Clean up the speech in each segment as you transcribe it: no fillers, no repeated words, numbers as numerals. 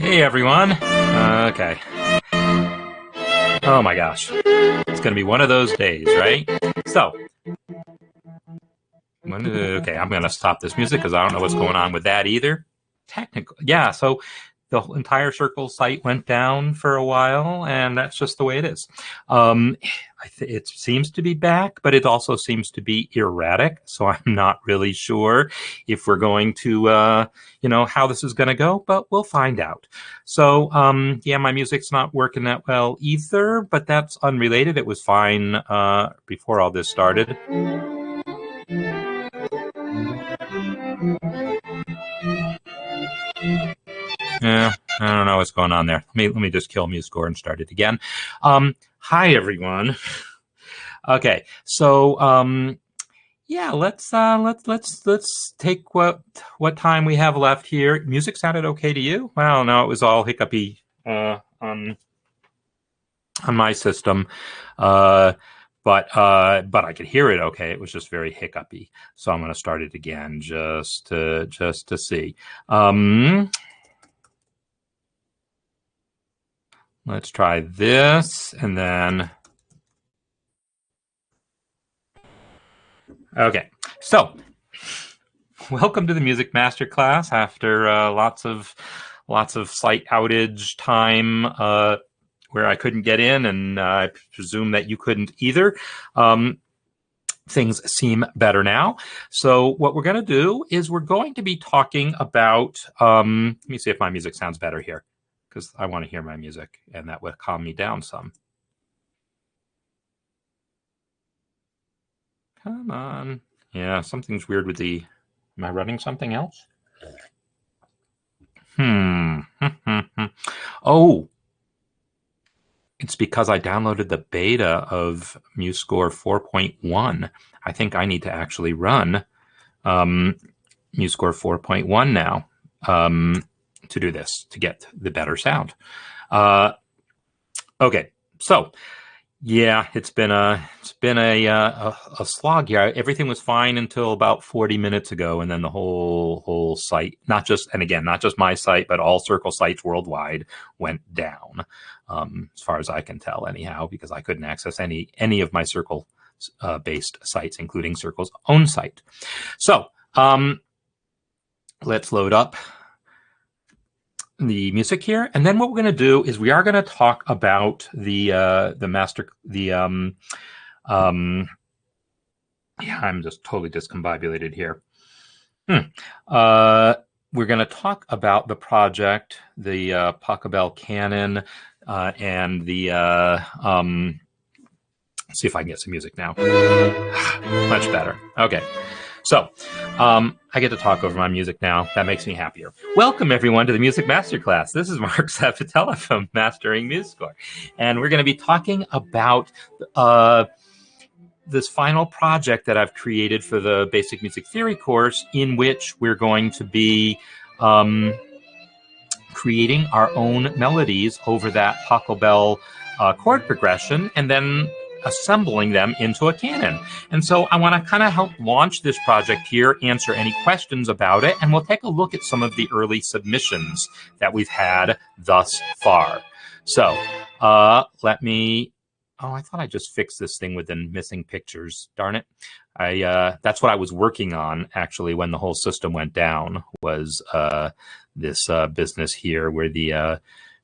Hey everyone. Okay. Oh my gosh. It's going to be one of those days, right? So, okay, I'm going to stop this music because I don't know what's going on with that either. Technical. Yeah, so the entire Circle site went down for a while, and that's just the way it is. It seems to be back, but it also seems to be erratic. So I'm not really sure if we're going to, how this is going to go, but we'll find out. So, yeah, my music's not working that well either, but that's unrelated. It was fine before all this started. Yeah, I don't know what's going on there. Let me just kill MuseScore and start it again. Hi everyone. Okay, so yeah, let's take what time we have left here. Music sounded okay to you? Well, no, it was all hiccupy on my system. But I could hear it okay. It was just very hiccupy. So I'm going to start it again just to see. Let's try this, and then, okay. So, welcome to the Music Masterclass after lots of site outage time where I couldn't get in, and I presume that you couldn't either. Things seem better now. So what we're going to do is we're going to be talking about, let me see if my music sounds better here, because I want to hear my music, and that would calm me down some. Come on. Yeah, something's weird with the... Am I running something else? Oh, it's because I downloaded the beta of MuseScore 4.1. I think I need to actually run MuseScore 4.1 now to do this, to get the better sound. Okay, so yeah, it's been a slog here. Everything was fine until about 40 minutes ago, and then the whole site, not just my site, but all Circle sites worldwide went down, as far as I can tell, anyhow, because I couldn't access any of my Circle based sites, including Circle's own site. So let's load up the music here, and then what we're going to do is we are going to talk about yeah, I'm just totally discombobulated here. We're going to talk about the project, the Pachelbel canon, and the let's see if I can get some music now. Much better. Okay. So, I get to talk over my music now. That makes me happier. Welcome, everyone, to the Music Masterclass. This is Marc Sabatella from Mastering MuseScore. And we're going to be talking about this final project that I've created for the Basic Music Theory course, in which we're going to be creating our own melodies over that Pachelbel chord progression, and then assembling them into a canon. And so I want to kind of help launch this project here, answer any questions about it, and we'll take a look at some of the early submissions that we've had thus far. So let me... Oh, I thought I just fixed this thing with the missing pictures. Darn it. That's what I was working on, actually, when the whole system went down, was this business here where the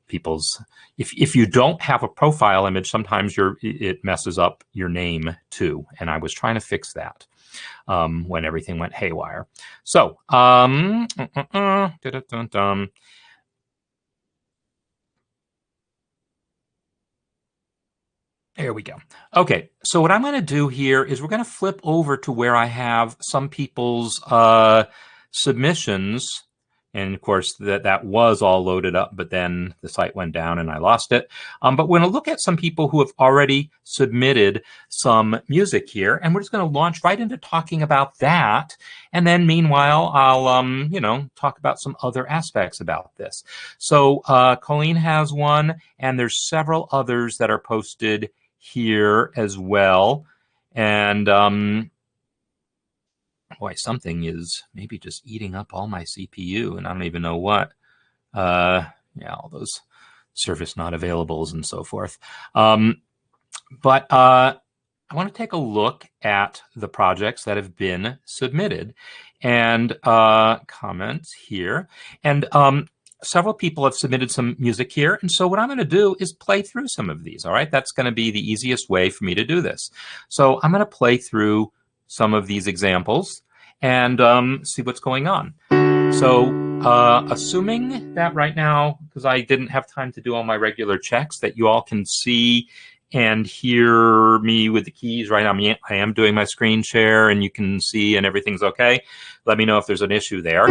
people's... If you don't have a profile image, sometimes it messes up your name too. And I was trying to fix that when everything went haywire. So, there we go. Okay, so what I'm going to do here is we're going to flip over to where I have some people's submissions. And of course, that was all loaded up, but then the site went down and I lost it. But we're going to look at some people who have already submitted some music here, and we're just going to launch right into talking about that. And then meanwhile, I'll talk about some other aspects about this. So Colleen has one, and there's several others that are posted here as well. And boy, something is maybe just eating up all my CPU, and I don't even know what. Yeah, all those service not availables and so forth. But I want to take a look at the projects that have been submitted and comments here. And several people have submitted some music here. And so what I'm going to do is play through some of these. All right. That's going to be the easiest way for me to do this. So I'm going to play through some of these examples and see what's going on. So assuming that right now, because I didn't have time to do all my regular checks, that you all can see and hear me with the keys right now. I am doing my screen share and you can see and everything's okay. Let me know if there's an issue there.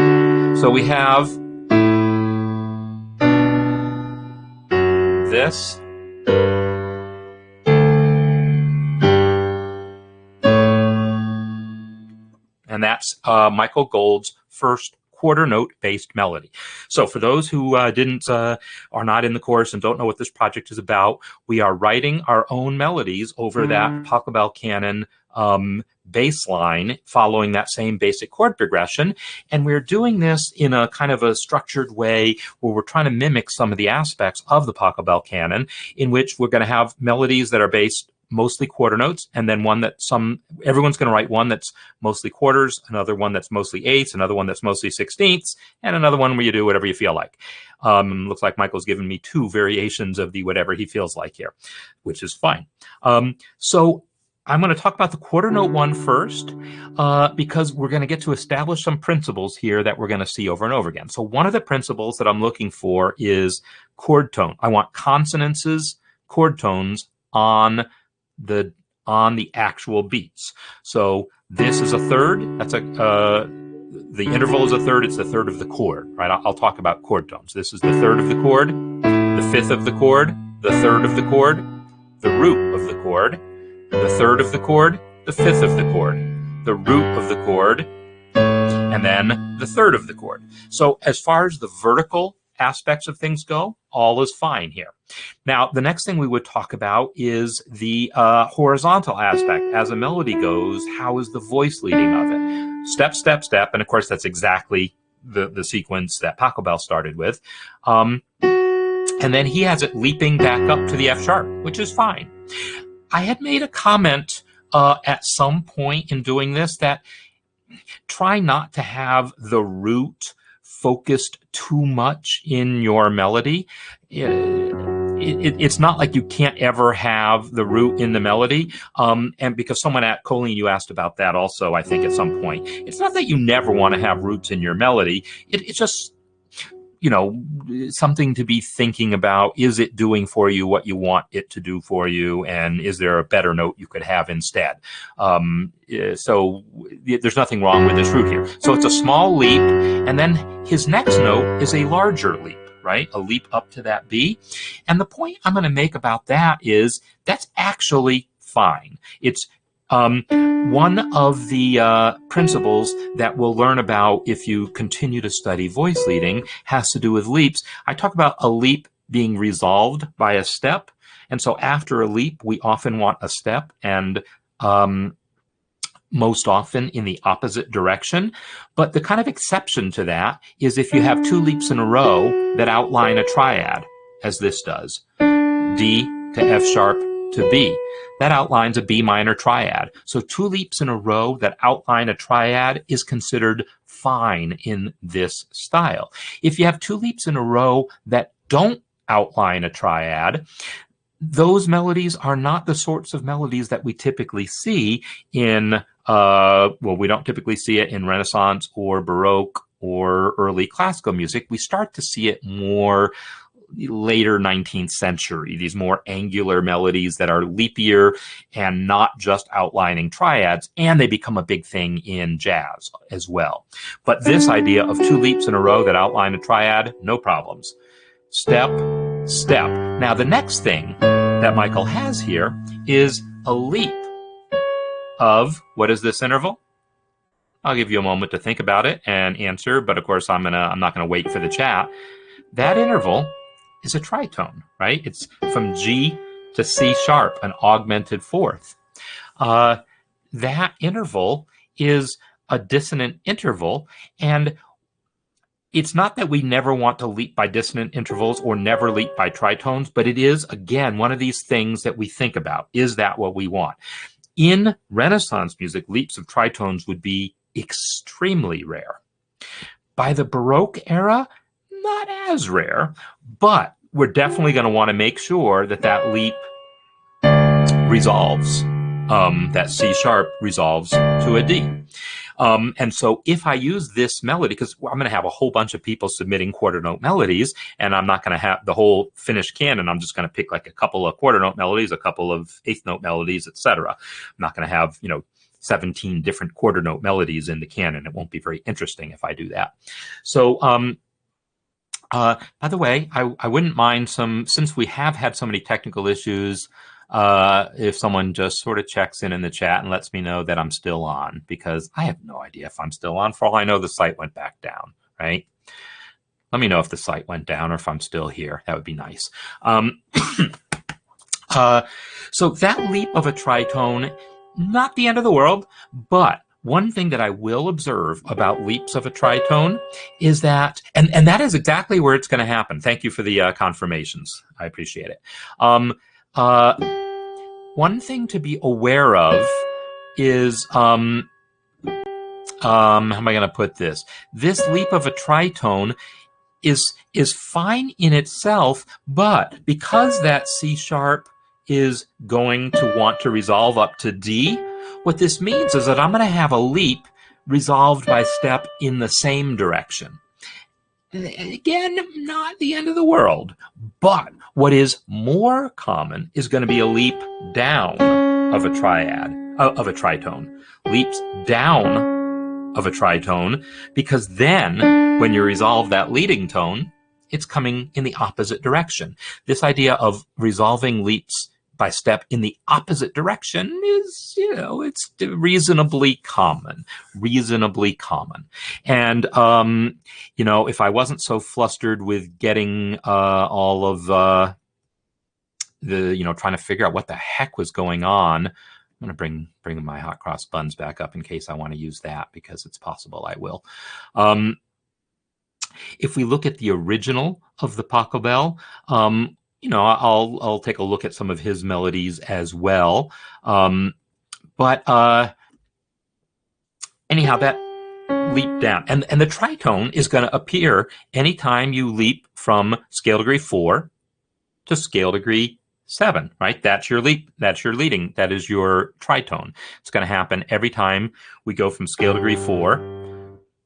So we have this. And that's Michael Gold's first quarter note based melody. So for those who are not in the course and don't know what this project is about, we are writing our own melodies over that Pachelbel canon bass line following that same basic chord progression. And we're doing this in a kind of a structured way where we're trying to mimic some of the aspects of the Pachelbel canon, in which we're going to have melodies that are based mostly quarter notes, and then one that everyone's going to write one that's mostly quarters, another one that's mostly eighths, another one that's mostly sixteenths, and another one where you do whatever you feel like. Looks like Michael's given me 2 variations of the whatever he feels like here, which is fine. So I'm going to talk about the quarter note one first, because we're going to get to establish some principles here that we're going to see over and over again. So one of the principles that I'm looking for is chord tone. I want consonances, chord tones on the actual beats. So this is a third. That's the interval is a third. It's the third of the chord, right? I'll talk about chord tones. This is the third of the chord, the fifth of the chord, the third of the chord, the root of the chord, the third of the chord, the fifth of the chord, the root of the chord, and then the third of the chord. So as far as the vertical aspects of things go, all is fine here. Now, the next thing we would talk about is the horizontal aspect. As a melody goes, how is the voice leading of it? Step, step, step. And of course, that's exactly the sequence that Pachelbel started with. And then he has it leaping back up to the F sharp, which is fine. I had made a comment at some point in doing this that try not to have the root focused too much in your melody. It's not like you can't ever have the root in the melody. And because someone at Colleen, you asked about that also, I think at some point. It's not that you never want to have roots in your melody. It's just, something to be thinking about. Is it doing for you what you want it to do for you? And is there a better note you could have instead? So there's nothing wrong with this root here. So it's a small leap. And then his next note is a larger leap, right? A leap up to that B. And the point I'm going to make about that is that's actually fine. It's one of the principles that we'll learn about if you continue to study voice leading has to do with leaps. I talk about a leap being resolved by a step. And so after a leap, we often want a step, and most often in the opposite direction. But the kind of exception to that is if you have 2 leaps in a row that outline a triad, as this does, D to F sharp to B. That outlines a B minor triad. So 2 leaps in a row that outline a triad is considered fine in this style. If you have 2 leaps in a row that don't outline a triad, those melodies are not the sorts of melodies that we typically see in, we don't typically see it in Renaissance or Baroque or early classical music. We start to see it more later 19th century, these more angular melodies that are leapier and not just outlining triads, and they become a big thing in jazz as well. But this idea of 2 leaps in a row that outline a triad, no problems. Step, step. Now the next thing that Michael has here is a leap of, what is this interval? I'll give you a moment to think about it and answer, but of course I'm not gonna wait for the chat. That interval is a tritone, right? It's from G to C sharp, an augmented fourth. That interval is a dissonant interval, and it's not that we never want to leap by dissonant intervals or never leap by tritones, but it is, again, one of these things that we think about. Is that what we want? In Renaissance music, leaps of tritones would be extremely rare. By the Baroque era, not as rare, but we're definitely going to want to make sure that that leap resolves, that C sharp resolves to a D. And so if I use this melody, because I'm going to have a whole bunch of people submitting quarter note melodies, and I'm not going to have the whole finished canon. I'm just going to pick like a couple of quarter note melodies, a couple of eighth note melodies, etc. I'm not going to have, 17 different quarter note melodies in the canon. It won't be very interesting if I do that. So, by the way, I wouldn't mind since we have had so many technical issues, if someone just sort of checks in the chat and lets me know that I'm still on, because I have no idea if I'm still on. For all I know, the site went back down, right? Let me know if the site went down or if I'm still here. That would be nice. So that leap of a tritone, not the end of the world, but one thing that I will observe about leaps of a tritone is that, and that is exactly where it's going to happen. Thank you for the confirmations. I appreciate it. One thing to be aware of is, how am I going to put this? This leap of a tritone is fine in itself, but because that C sharp is going to want to resolve up to D, what this means is that I'm going to have a leap resolved by step in the same direction. Again, not the end of the world, but what is more common is going to be a leap down of a tritone, leaps down of a tritone, because then when you resolve that leading tone, it's coming in the opposite direction. This idea of resolving leaps by step in the opposite direction is, it's reasonably common. And, if I wasn't so flustered with getting all of the, trying to figure out what the heck was going on, I'm going to bring my hot cross buns back up in case I want to use that, because it's possible I will. If we look at the original of the Pachelbel, I'll take a look at some of his melodies as well. But anyhow, that leap down. And the tritone is going to appear anytime you leap from scale degree 4 to scale degree 7, right? That's your leap. That's your leading. That is your tritone. It's going to happen every time we go from scale degree 4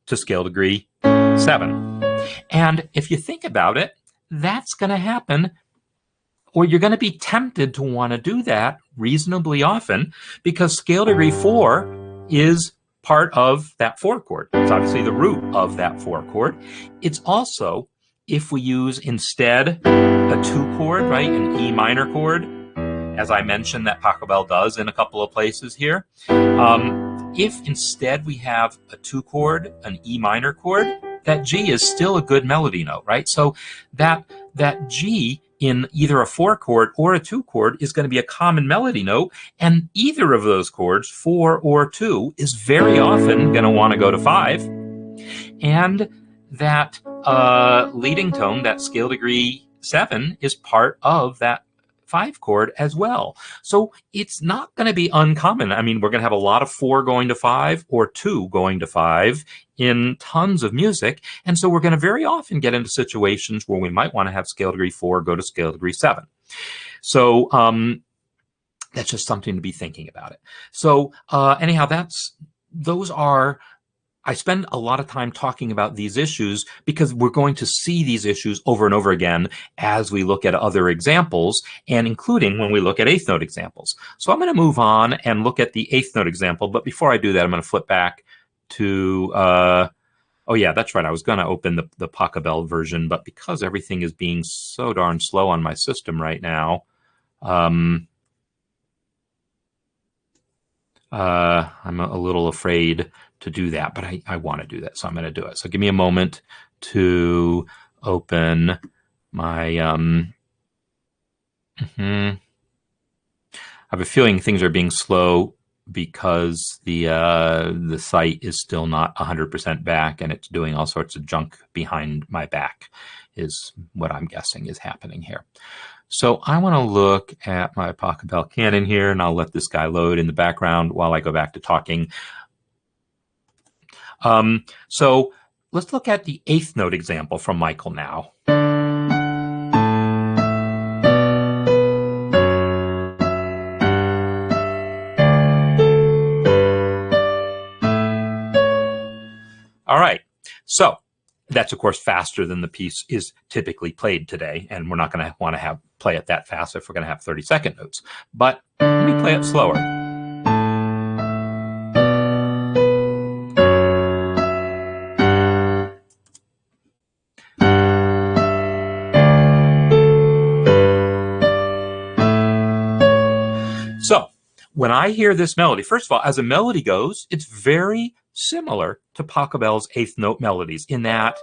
to scale degree 7. And if you think about it, that's going to happen, or you're going to be tempted to want to do that reasonably often, because scale degree 4 is part of that 4 chord. It's obviously the root of that 4 chord. It's also, if we use instead a 2 chord, right, an E minor chord, as I mentioned that Pachelbel does in a couple of places here, if instead we have a 2 chord, an E minor chord, that G is still a good melody note, right? So that G in either a 4 chord or a 2 chord is going to be a common melody note, and either of those chords, 4 or 2, is very often going to want to go to 5. And that leading tone, that scale degree 7, is part of that 5 chord as well. So it's not going to be uncommon. I mean, we're going to have a lot of 4 going to 5 or 2 going to 5 in tons of music. And so we're going to very often get into situations where we might want to have scale degree 4 go to scale degree 7. So that's just something to be thinking about it. So anyhow, I spend a lot of time talking about these issues because we're going to see these issues over and over again as we look at other examples, and including when we look at eighth note examples. So I'm going to move on and look at the eighth note example. But before I do that, I'm going to flip back to, oh yeah, that's right. I was going to open the Pachelbel version, but because everything is being so darn slow on my system right now, I'm a little afraid to do that, but I want to do that, so I'm going to do it. So give me a moment to open my, I have a feeling things are being slow because the site is still not 100% back and it's doing all sorts of junk behind my back is what I'm guessing is happening here. So I want to look at my Pachelbel canon here, and I'll let this guy load in the background while I go back to talking. So let's look at the eighth note example from Michael now. All right, so that's of course faster than the piece is typically played today, and we're not going to want to play it that fast if we're going to have 30-second notes. But let me play it slower. So when I hear this melody, first of all, as a melody goes, it's very similar to Pachelbel's eighth note melodies in that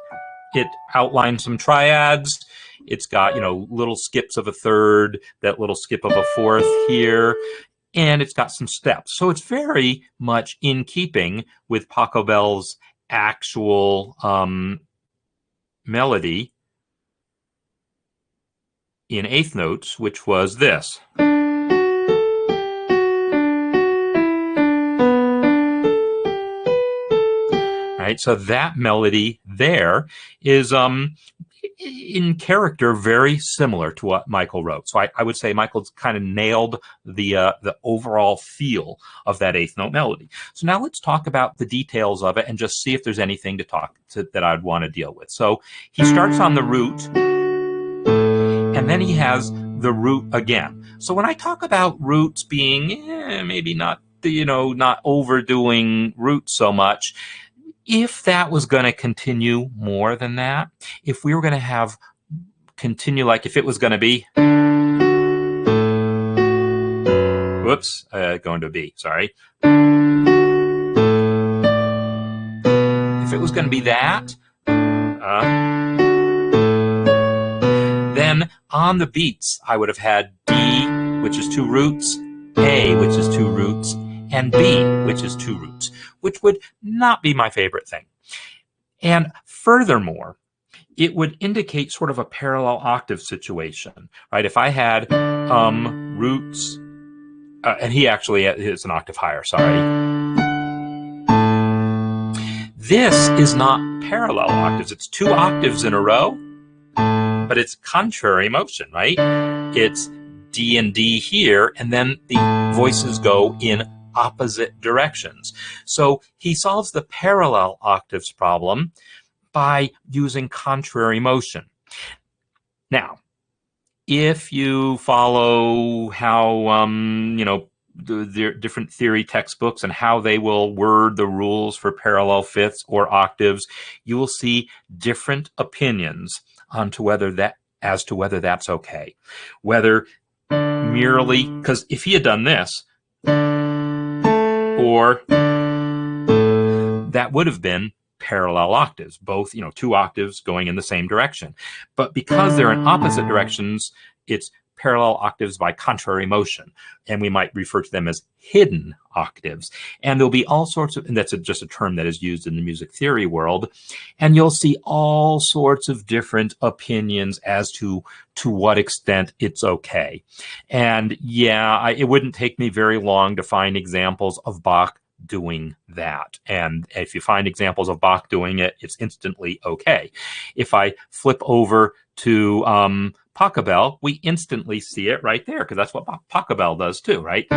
it outlines some triads. It's got, little skips of a third, that little skip of a fourth here, and it's got some steps. So it's very much in keeping with Pachelbel's actual melody in eighth notes, which was this. Right, so that melody there is in character very similar to what Michael wrote. So I would say Michael's kind of nailed the overall feel of that eighth note melody. So now let's talk about the details of it and just see if there's anything that I'd want to deal with. So he starts on the root, and then he has the root again. So when I talk about roots being maybe not not overdoing roots so much, if that was going to continue more than that, if we were going to have continue, like if it was going to be, whoops, going to B, sorry. If it was going to be that, then on the beats, I would have had D, which is two roots, A, which is two roots, and B, which is two roots, which would not be my favorite thing. And furthermore, it would indicate sort of a parallel octave situation, right? If I had roots, and he actually is an octave higher, sorry. This is not parallel octaves. It's two octaves in a row, but it's contrary motion, right? It's D and D here, and then the voices go in opposite directions. So he solves the parallel octaves problem by using contrary motion. Now, if you follow how the different theory textbooks and how they will word the rules for parallel fifths or octaves, you will see different opinions as to whether that's okay. Whether merely, because if he had done this, or that would have been parallel octaves, both, two octaves going in the same direction. But because they're in opposite directions, it's parallel octaves by contrary motion. And we might refer to them as hidden octaves. And there'll be all sorts of, and that's just a term that is used in the music theory world. And you'll see all sorts of different opinions as to what extent it's okay. And yeah, it wouldn't take me very long to find examples of Bach doing that. And if you find examples of Bach doing it, it's instantly okay. If I flip over to Pachelbel, we instantly see it right there, because that's what Pachelbel does too, right?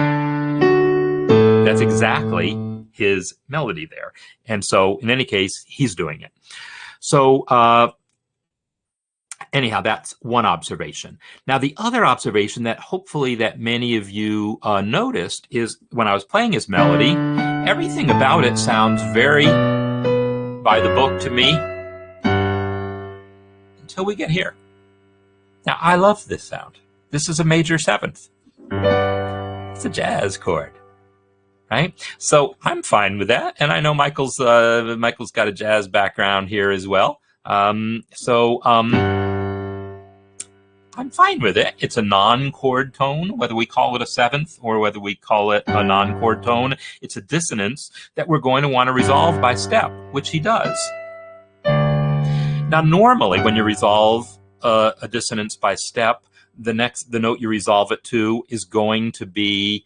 That's exactly his melody there. And so in any case, he's doing it. So anyhow, that's one observation. Now, the other observation that hopefully that many of you noticed is when I was playing his melody, everything about it sounds very by the book to me until we get here. Now, I love this sound. This is a major seventh. It's a jazz chord, right? So I'm fine with that. And I know Michael's got a jazz background here as well. So I'm fine with it. It's a non-chord tone, whether we call it a seventh or whether we call it a non-chord tone. It's a dissonance that we're going to want to resolve by step, which he does. Now, normally when you resolve a dissonance by step, the note you resolve it to is going to be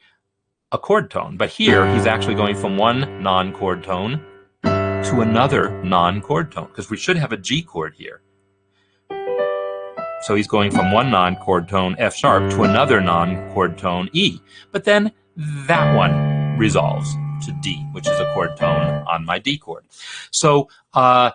a chord tone. But here, he's actually going from one non-chord tone to another non-chord tone, because we should have a G chord here. So he's going from one non-chord tone, F sharp, to another non-chord tone, E. But then that one resolves to D, which is a chord tone on my D chord. So that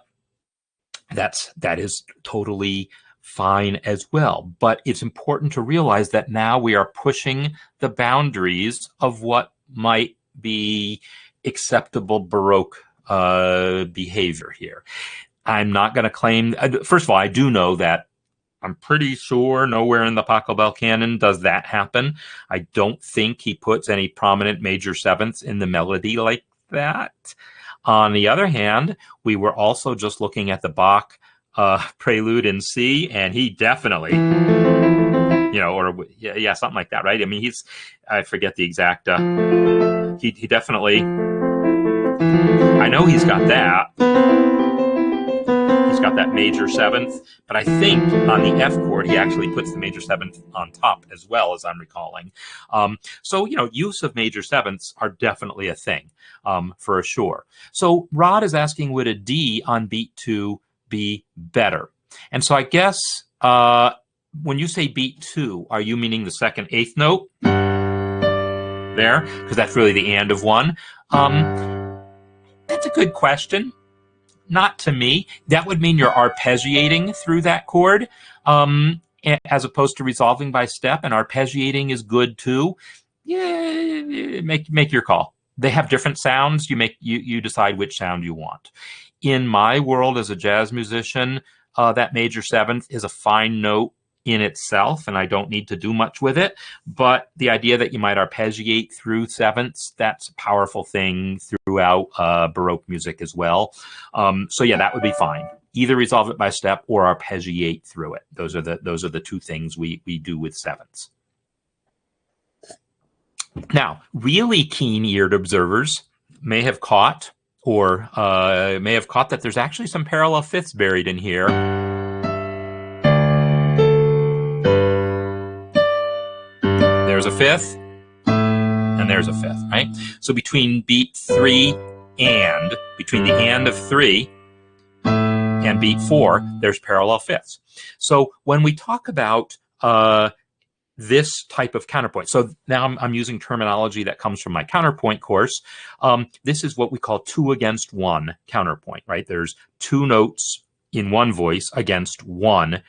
is totally fine as well. But it's important to realize that now we are pushing the boundaries of what might be acceptable Baroque behavior here. I'm not going to claim, first of all, I do know that I'm pretty sure nowhere in the Pachelbel canon does that happen. I don't think he puts any prominent major sevenths in the melody like that. On the other hand, we were also just looking at the Bach prelude in C, and he definitely, or yeah, something like that, right? I mean, I forget the exact, he definitely, I know he's got that. He's got that major seventh, but I think on the F chord, he actually puts the major seventh on top as well, as I'm recalling. So, use of major sevenths are definitely a thing, for sure. So Rod is asking, would a D on beat 2 be better? And so I guess when you say beat 2, are you meaning the second eighth note there? Because that's really the and of 1. That's a good question. Not to me. That would mean you're arpeggiating through that chord, as opposed to resolving by step, and arpeggiating is good too. Yeah, make your call. They have different sounds. You decide which sound you want. In my world as a jazz musician, that major seventh is a fine note in itself, and I don't need to do much with it. But the idea that you might arpeggiate through sevenths, that's a powerful thing throughout Baroque music as well. So yeah, that would be fine. Either resolve it by step or arpeggiate through it. Those are the two things we do with sevenths. Now, really keen-eared observers may have caught that there's actually some parallel fifths buried in here. There's a fifth, and there's a fifth, right? So between beat 3 and, between the and of 3 and beat 4, there's parallel fifths. So when we talk about this type of counterpoint, so now I'm using terminology that comes from my counterpoint course. This is what we call 2 against 1 counterpoint, right? There's 2 notes in one voice against 1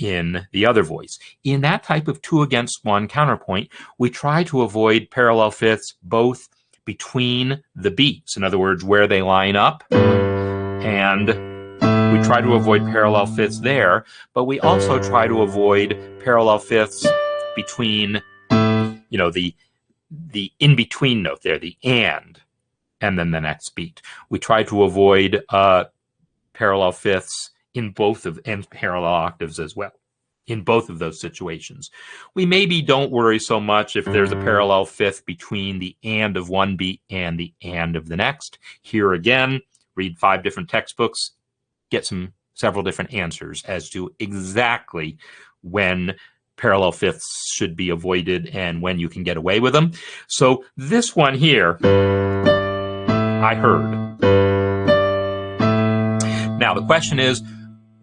in the other voice. In that type of 2 against 1 counterpoint, we try to avoid parallel fifths both between the beats, in other words, where they line up, and we try to avoid parallel fifths there, but we also try to avoid parallel fifths between, the in-between note there, the and then the next beat. We try to avoid parallel fifths in and parallel octaves as well, in both of those situations. We maybe don't worry so much if there's a parallel fifth between the and of one beat and the and of the next. Here again, read 5 different textbooks, get several different answers as to exactly when parallel fifths should be avoided and when you can get away with them. So this one here, I heard. Now the question is,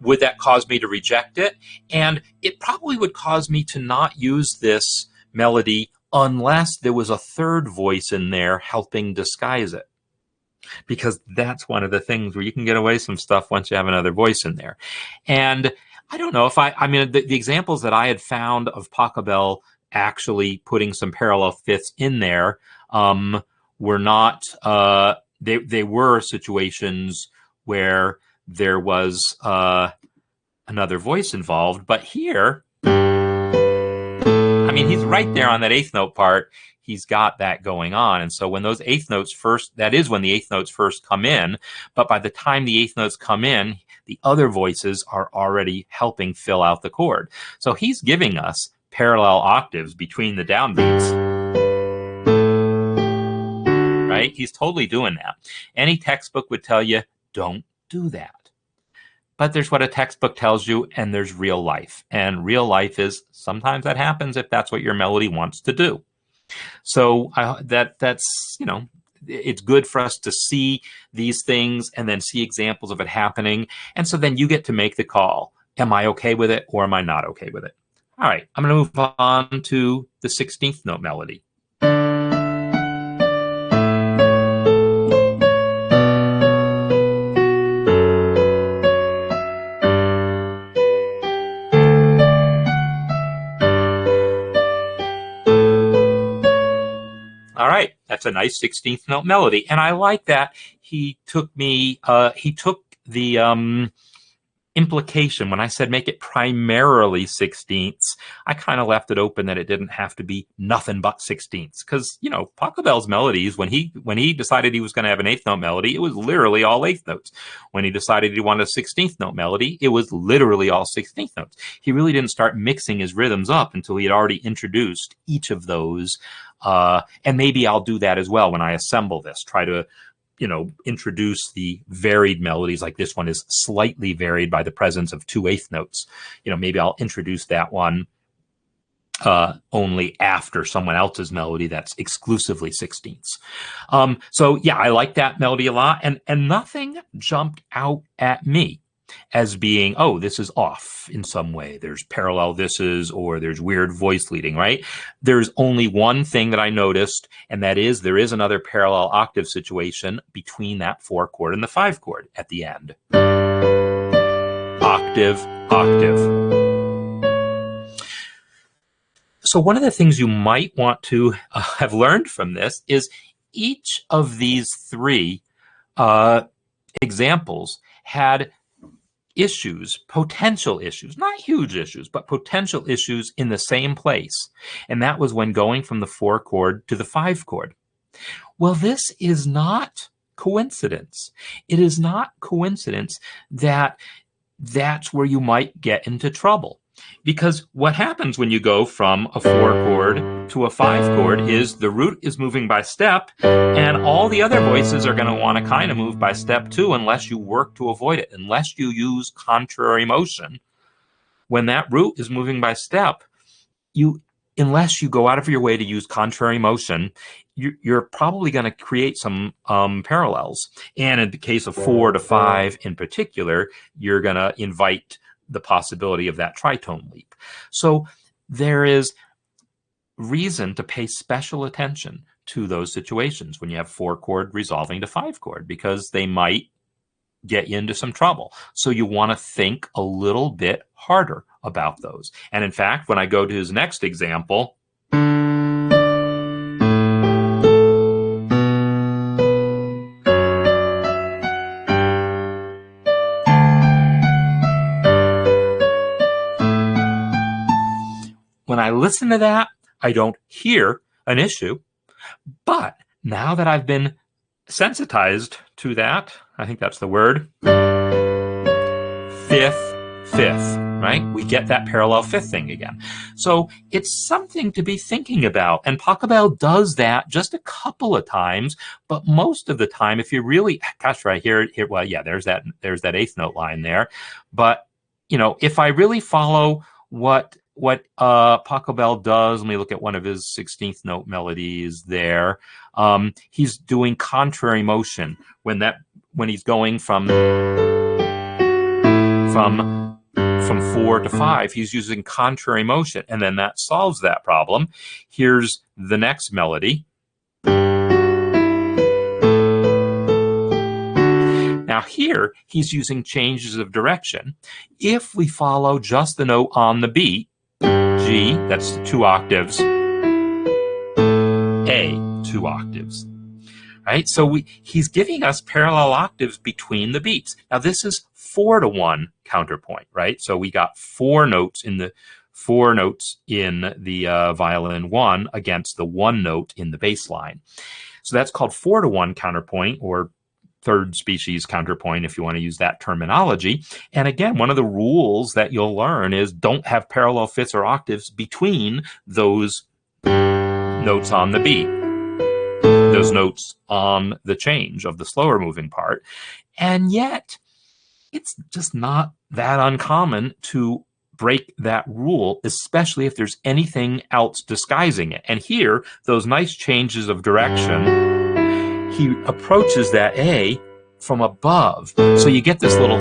would that cause me to reject it? And it probably would cause me to not use this melody unless there was a third voice in there helping disguise it. Because that's one of the things where you can get away some stuff once you have another voice in there. And I don't know if the examples that I had found of Pachelbel actually putting some parallel fifths in there were not, they were situations where there was another voice involved. But here, he's right there on that eighth note part. he's got that going on. And so when those eighth notes first, that is when the eighth notes first come in, but by the time the eighth notes come in, the other voices are already helping fill out the chord. So he's giving us parallel octaves between the downbeats, right? He's totally doing that. Any textbook would tell you, don't do that. But there's what a textbook tells you, and there's real life. And real life is sometimes that happens if that's what your melody wants to do. So that's, you know, it's good for us to see these things and then see examples of it happening. And so then you get to make the call. Am I okay with it or am I not okay with it? All right, I'm going to move on to the 16th note melody. All right, that's a nice 16th note melody. And I like that he took the implication when I said make it primarily 16ths. I kind of left it open that it didn't have to be nothing but 16ths, because, you know, Pachelbel's melodies, when he decided he was going to have an eighth note melody, it was literally all eighth notes. When he decided he wanted a 16th note melody, it was literally all 16th notes. He really didn't start mixing his rhythms up until he had already introduced each of those. And maybe I'll do that as well when I assemble this, try to, you know, introduce the varied melodies. Like this one is slightly varied by the presence of two eighth notes. You know, maybe I'll introduce that one only after someone else's melody that's exclusively 16ths. So yeah, I like that melody a lot, and nothing jumped out at me as being, oh, this is off in some way. There's parallel thises, or there's weird voice leading, right? There's only one thing that I noticed, and that is there is another parallel octave situation between that 4 chord and the 5 chord at the end. Octave, octave. So one of the things you might want to have learned from this is each of these 3 examples had issues, potential issues, not huge issues, but potential issues in the same place. And that was when going from the 4 chord to the 5 chord. Well, this is not coincidence. It is not coincidence that that's where you might get into trouble. Because what happens when you go from a 4 chord to a 5 chord is the root is moving by step, and all the other voices are going to want to kind of move by step too, unless you work to avoid it, unless you use contrary motion. When that root is moving by step, unless you go out of your way to use contrary motion, you're probably going to create some parallels. And in the case of 4 to 5 in particular, you're going to invite the possibility of that tritone leap. So there is reason to pay special attention to those situations when you have 4 chord resolving to 5 chord, because they might get you into some trouble. So you want to think a little bit harder about those. And in fact, when I go to his next example, when I listen to that, I don't hear an issue. But now that I've been sensitized to that, I think that's the word, fifth, right? We get that parallel fifth thing again. So it's something to be thinking about. And Pachelbel does that just a couple of times, but most of the time, if you really, gosh, right here, well, yeah, there's that eighth note line there. But, you know, if I really follow what Pachelbel does, let me look at one of his 16th note melodies there. He's doing contrary motion when he's going from 4 to 5. He's using contrary motion, and then that solves that problem. Here's the next melody. Now here, he's using changes of direction. If we follow just the note on the beat, G, that's 2 octaves, A, 2 octaves, right? So he's giving us parallel octaves between the beats. Now this is 4 to 1 counterpoint, right? So we got 4 notes in the 4 notes in the violin 1 against the 1 note in the bass line. So that's called 4-to-1 counterpoint, or third species counterpoint, if you want to use that terminology. And again, one of the rules that you'll learn is don't have parallel fifths or octaves between those notes on the beat, those notes on the change of the slower moving part. And yet, it's just not that uncommon to break that rule, especially if there's anything else disguising it. And here, those nice changes of direction, he approaches that A from above. So you get this little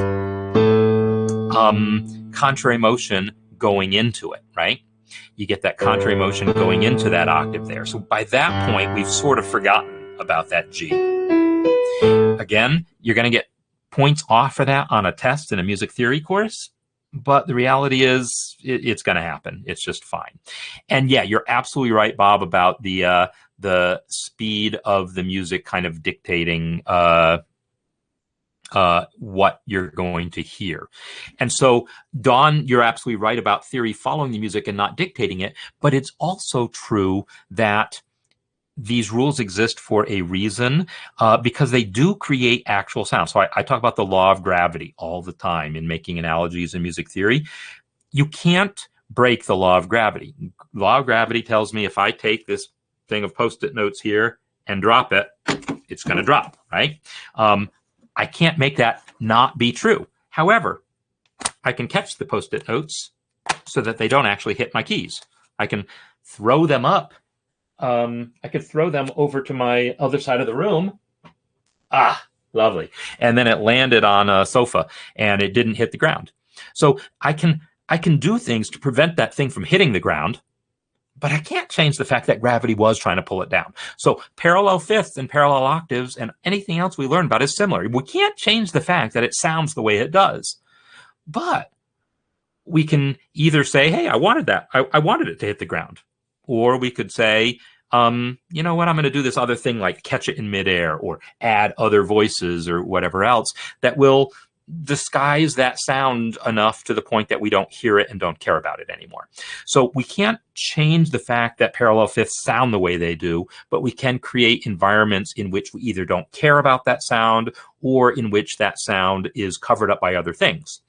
contrary motion going into it, right? You get that contrary motion going into that octave there. So by that point, we've sort of forgotten about that G. Again, you're going to get points off for that on a test in a music theory course, but the reality is it's going to happen. It's just fine. And yeah, you're absolutely right, Bob, about the speed of the music kind of dictating what you're going to hear. And so, Dawn, you're absolutely right about theory following the music and not dictating it, but it's also true that these rules exist for a reason, because they do create actual sound. So I talk about the law of gravity all the time in making analogies in music theory. You can't break the law of gravity. Law of gravity tells me if I take this thing of Post-it notes here and drop it, it's going to drop, right? I can't make that not be true. However, I can catch the Post-it notes so that they don't actually hit my keys. I can throw them up. I could throw them over to my other side of the room. Ah, lovely. And then it landed on a sofa and it didn't hit the ground. So I can do things to prevent that thing from hitting the ground, but I can't change the fact that gravity was trying to pull it down. So parallel fifths and parallel octaves and anything else we learn about is similar. We can't change the fact that it sounds the way it does, but we can either say, hey, I wanted that. I wanted it to hit the ground. Or we could say, you know what, I'm going to do this other thing like catch it in midair or add other voices or whatever else that will disguise that sound enough to the point that we don't hear it and don't care about it anymore. So we can't change the fact that parallel fifths sound the way they do, but we can create environments in which we either don't care about that sound or in which that sound is covered up by other things.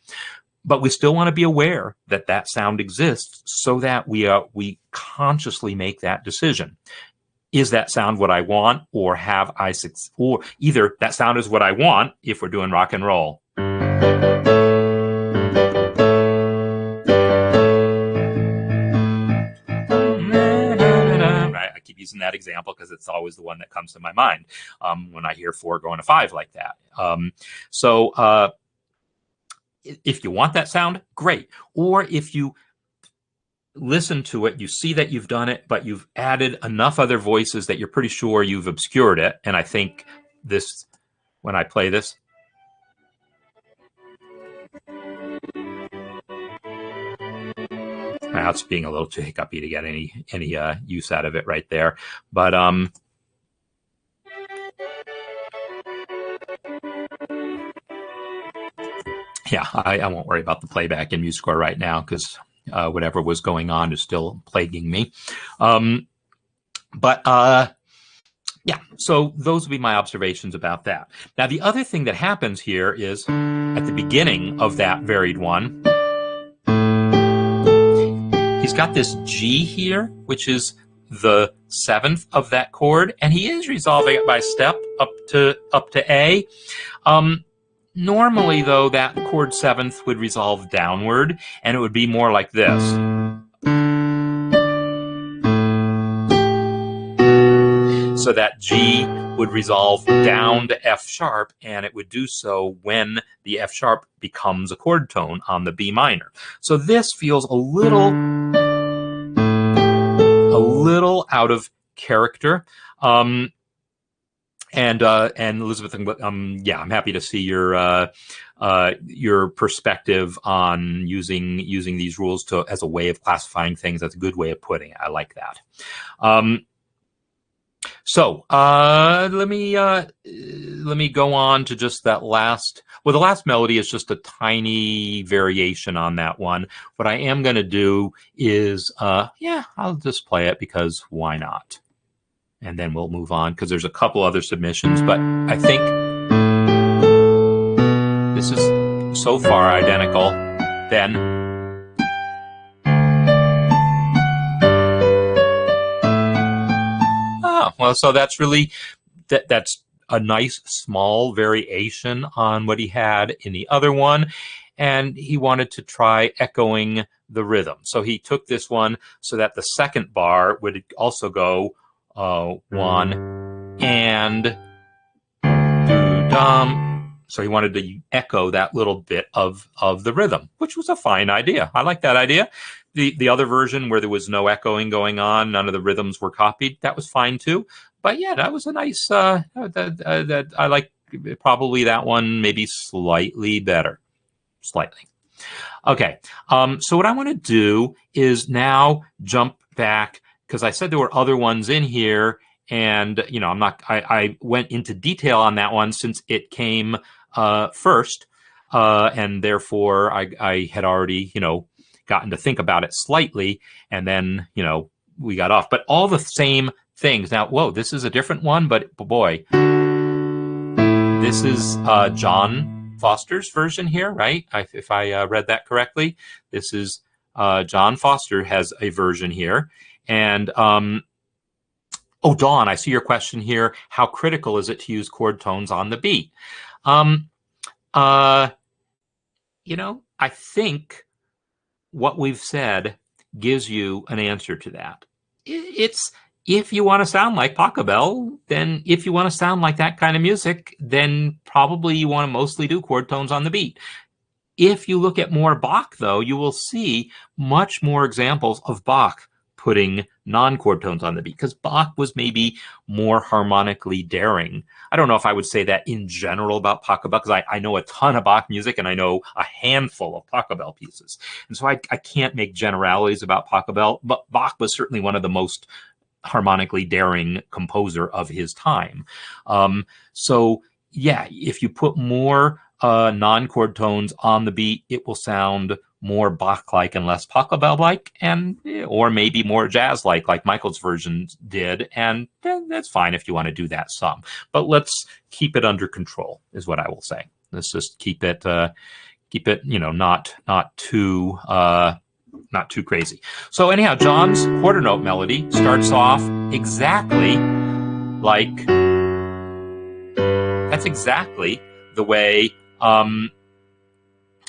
But we still want to be aware that that sound exists so that we consciously make that decision. Is that sound what I want, or have I, or either that sound is what I want if we're doing rock and roll. Right, I keep using that example because it's always the one that comes to my mind when I hear 4 going to 5 like that. If you want that sound, great. Or if you listen to it, you see that you've done it, but you've added enough other voices that you're pretty sure you've obscured it. And I think this, when I play this, now it's being a little too hiccupy to get any use out of it right there. But yeah, I won't worry about the playback in MuseScore right now because whatever was going on is still plaguing me. Yeah, so those would be my observations about that. Now, the other thing that happens here is at the beginning of that varied one, he's got this G here, which is the 7th of that chord, and he is resolving it by step up to A. Normally, though, that chord 7th would resolve downward, and it would be more like this. So that G would resolve down to F sharp, and it would do so when the F sharp becomes a chord tone on the B minor. So this feels a little out of character. And Elizabeth, yeah, I'm happy to see your perspective on using these rules as a way of classifying things. That's a good way of putting it. I like that. So let me go on to just that last. Well, the last melody is just a tiny variation on that one. What I am going to do is, yeah, I'll just play it because why not? And then we'll move on because there's a couple other submissions. But I think this is so far identical. Then. Well, so that's really that's a nice small variation on what he had in the other one, and he wanted to try echoing the rhythm. So he took this one so that the second bar would also go one and do-dum. So he wanted to echo that little bit of the rhythm, which was a fine idea. I like that idea. The other version where there was no echoing going on, none of the rhythms were copied, that was fine too. But yeah, that was a nice, that I like probably that one maybe slightly better. Slightly. Okay, so what I want to do is now jump back because I said there were other ones in here, and you know I went into detail on that one since it came first, and therefore I had already gotten to think about it slightly, and then we got off. But all the same things. Now, whoa, this is a different one, but boy, this is John Foster's version here, right? If I read that correctly, this is John Foster has a version here. And oh, Dawn, I see your question here. How critical is it to use chord tones on the beat? I think what we've said gives you an answer to that. It's if you want to sound like Pachelbel, then if you want to sound like that kind of music, then probably you want to mostly do chord tones on the beat. If you look at more Bach, though, you will see much more examples of Bach putting non-chord tones on the beat, because Bach was maybe more harmonically daring. I don't know if I would say that in general about Pachelbel, because I know a ton of Bach music and I know a handful of Pachelbel pieces. And so I can't make generalities about Pachelbel, but Bach was certainly one of the most harmonically daring composer of his time. So yeah, if you put more non-chord tones on the beat, it will sound more Bach-like and less Pachelbel-like, and or maybe more jazz-like Michael's version did, and that's fine if you want to do that some. But let's keep it under control, is what I will say. Let's just keep it not too crazy. So anyhow, John's quarter note melody starts off exactly like that's exactly the way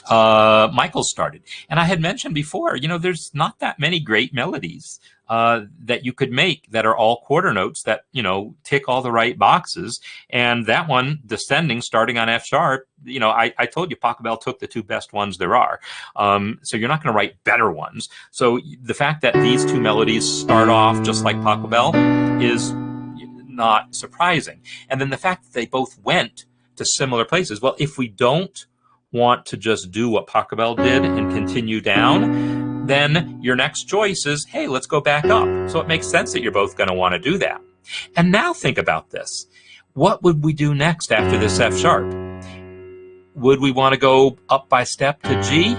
Michael started. And I had mentioned before, there's not that many great melodies that you could make that are all quarter notes that, tick all the right boxes. And that one, descending, starting on F sharp, I told you Pachelbel took the two best ones there are. So you're not going to write better ones. So the fact that these two melodies start off just like Pachelbel is not surprising. And then the fact that they both went to similar places. Well, if we don't want to just do what Pachelbel did and continue down, then your next choice is, hey, let's go back up. So it makes sense that you're both going to want to do that. And now think about this. What would we do next after this F sharp? Would we want to go up by step to G?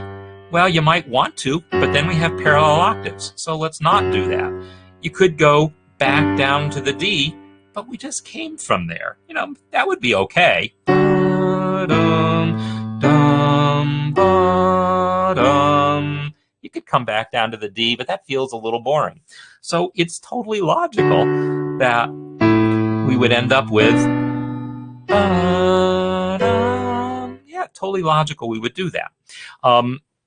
Well, you might want to, but then we have parallel octaves. So let's not do that. You could go back down to the D, but we just came from there. That would be okay. You could come back down to the D, but that feels a little boring. So it's totally logical that we would end up with, yeah, totally logical we would do that.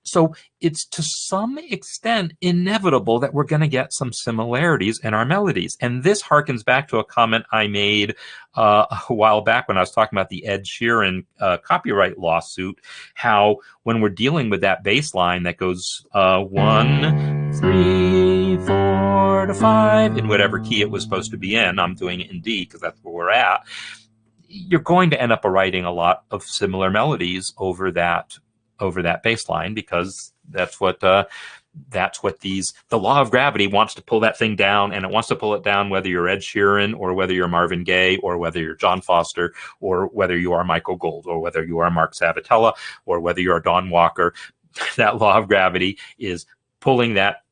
So it's to some extent inevitable that we're going to get some similarities in our melodies. And this harkens back to a comment I made a while back when I was talking about the Ed Sheeran copyright lawsuit, how when we're dealing with that bass line that goes 1, 3, 4 to 5 in whatever key it was supposed to be in, I'm doing it in D because that's where we're at, you're going to end up writing a lot of similar melodies over that bass line, because that's what That's what the law of gravity wants to pull that thing down, and it wants to pull it down whether you're Ed Sheeran or whether you're Marvin Gaye or whether you're John Foster or whether you are Michael Gold or whether you are Marc Sabatella or whether you are Don Walker. That law of gravity is pulling that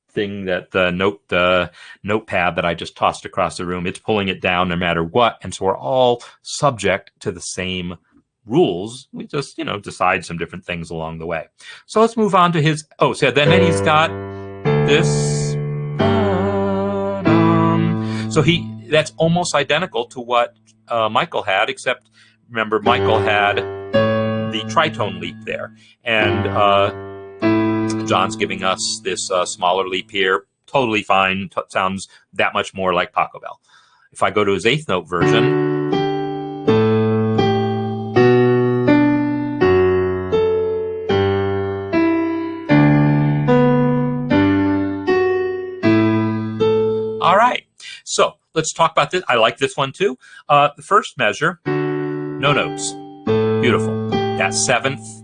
thing, that the notepad that I just tossed across the room, it's pulling it down no matter what. And so we're all subject to the same rules. We just, decide some different things along the way. So let's move on to his, so then he's got this. So that's almost identical to what Michael had, except remember Michael had the tritone leap there. And John's giving us this smaller leap here. Totally fine. Sounds that much more like Pachelbel. If I go to his eighth note version, all right. So let's talk about this. I like this one too. The first measure, no notes. Beautiful. That seventh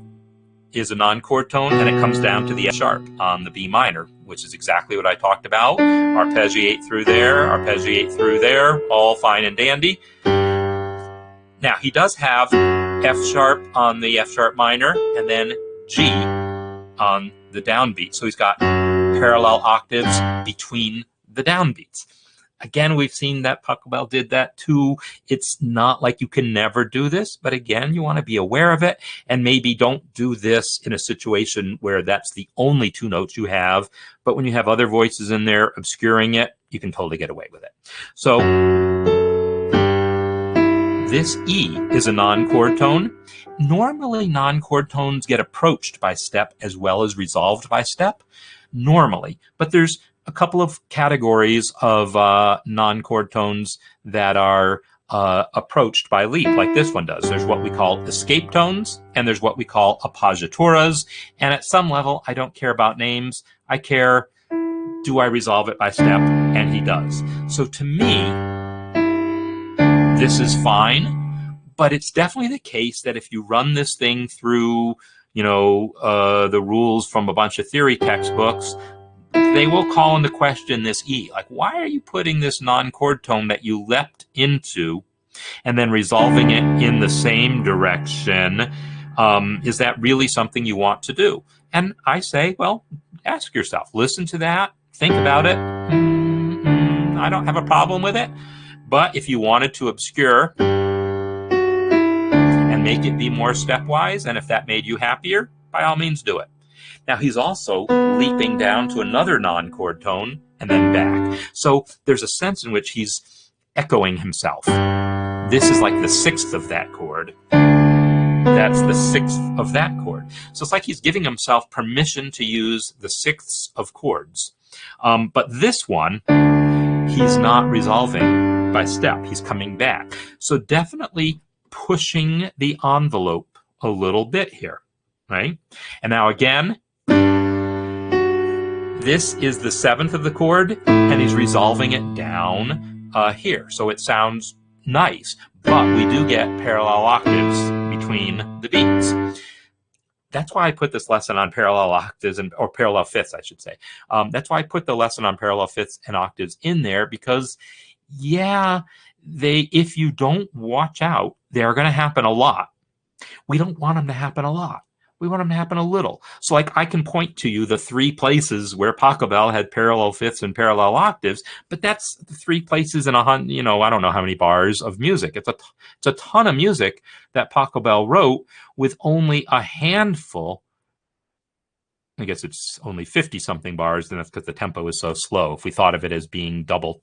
is a non-chord tone, and it comes down to the F sharp on the B minor, which is exactly what I talked about. Arpeggiate through there, arpeggiate through there, all fine and dandy. Now, he does have F sharp on the F sharp minor, and then G on the downbeat. So he's got parallel octaves between the downbeats. Again, we've seen that Pachelbel did that too. It's not like you can never do this, but again, you want to be aware of it, and maybe don't do this in a situation where that's the only two notes you have. But when you have other voices in there obscuring it, you can totally get away with it. So this E is a non-chord tone. Normally, non-chord tones get approached by step as well as resolved by step, normally. But there's a couple of categories of non-chord tones that are approached by leap, like this one does. There's what we call escape tones, and there's what we call appoggiaturas. And at some level, I don't care about names. I care, do I resolve it by step? And he does. So to me, this is fine, but it's definitely the case that if you run this thing through, the rules from a bunch of theory textbooks, they will call into question this E. Like, why are you putting this non-chord tone that you leapt into and then resolving it in the same direction? Is that really something you want to do? And I say, well, ask yourself, listen to that, think about it. I don't have a problem with it. But if you wanted to obscure and make it be more stepwise, and if that made you happier, by all means do it. Now, he's also leaping down to another non-chord tone and then back. So there's a sense in which he's echoing himself. This is like the sixth of that chord. That's the sixth of that chord. So it's like he's giving himself permission to use the sixths of chords. But this one, he's not resolving by step. He's coming back. So definitely pushing the envelope a little bit here, right? And now again, this is the seventh of the chord, and he's resolving it down here. So it sounds nice, but we do get parallel octaves between the beats. That's why I put this lesson on parallel octaves, or parallel fifths, I should say. That's why I put the lesson on parallel fifths and octaves in there, because, yeah, if you don't watch out, they're going to happen a lot. We don't want them to happen a lot. We want them to happen a little. So like I can point to you the three places where Pachelbel had parallel fifths and parallel octaves, but that's the three places in I don't know how many bars of music. It's a ton of music that Pachelbel wrote with only a handful. I guess it's only 50 something bars, and that's because the tempo is so slow. If we thought of it as being double,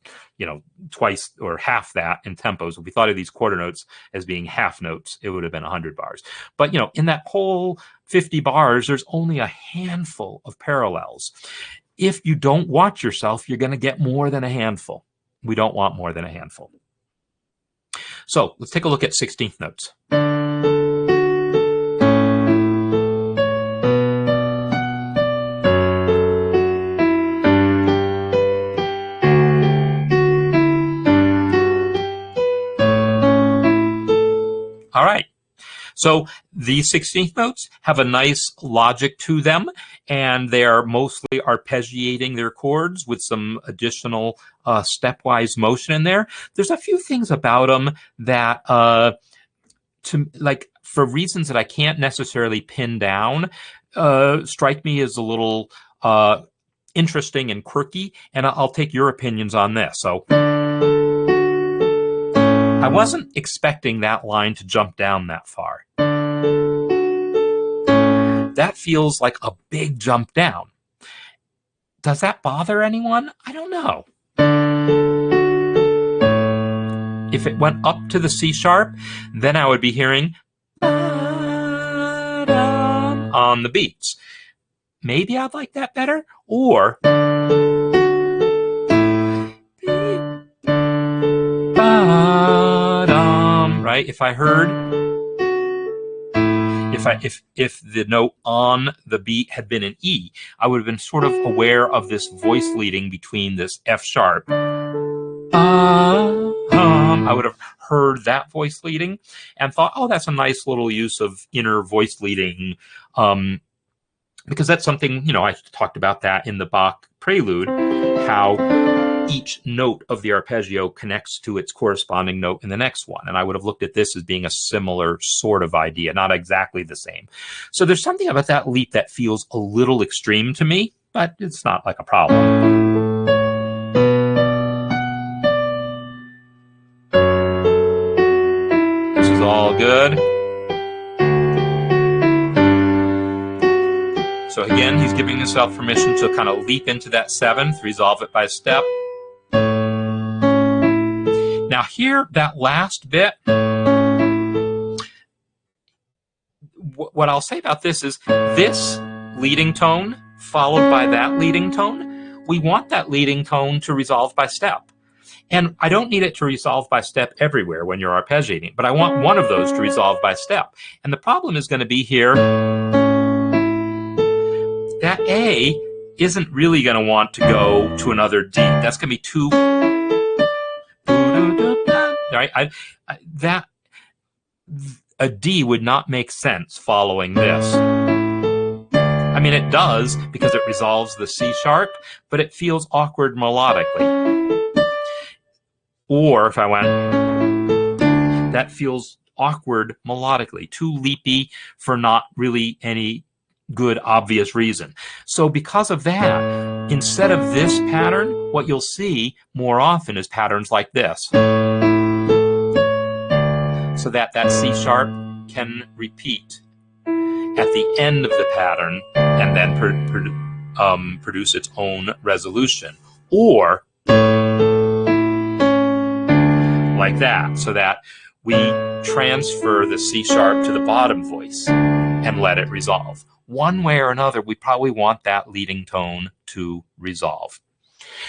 twice or half that in tempos, if we thought of these quarter notes as being half notes, it would have been 100 bars. But, in that whole 50 bars, there's only a handful of parallels. If you don't watch yourself, you're going to get more than a handful. We don't want more than a handful. So let's take a look at 16th notes. All right. So these 16th notes have a nice logic to them, and they are mostly arpeggiating their chords with some additional stepwise motion in there. There's a few things about them that, for reasons that I can't necessarily pin down, strike me as a little interesting and quirky, and I'll take your opinions on this. So I wasn't expecting that line to jump down that far. That feels like a big jump down. Does that bother anyone? I don't know. If it went up to the C sharp, then I would be hearing on the beats. Maybe I'd like that better. Or right? If I heard, if the note on the beat had been an E, I would have been sort of aware of this voice leading between this F sharp. I would have heard that voice leading and thought, oh, that's a nice little use of inner voice leading, because that's something, you know, I talked about that in the Bach prelude, how each note of the arpeggio connects to its corresponding note in the next one. And I would have looked at this as being a similar sort of idea, not exactly the same. So there's something about that leap that feels a little extreme to me, but it's not like a problem. This is all good. So again, he's giving himself permission to kind of leap into that seventh, resolve it by step. Now here, that last bit, what I'll say about this is this leading tone followed by that leading tone, we want that leading tone to resolve by step. And I don't need it to resolve by step everywhere when you're arpeggiating, but I want one of those to resolve by step. And the problem is going to be here, that A isn't really going to want to go to another D. That's going to be too... Right? A D would not make sense following this. I mean, it does because it resolves the C sharp, but it feels awkward melodically. Or if I went, that feels awkward melodically, too leapy for not really any good obvious reason. So because of that, instead of this pattern, what you'll see more often is patterns like this. So that C sharp can repeat at the end of the pattern and then produce its own resolution. Or like that, so that we transfer the C sharp to the bottom voice and let it resolve. One way or another, we probably want that leading tone to resolve.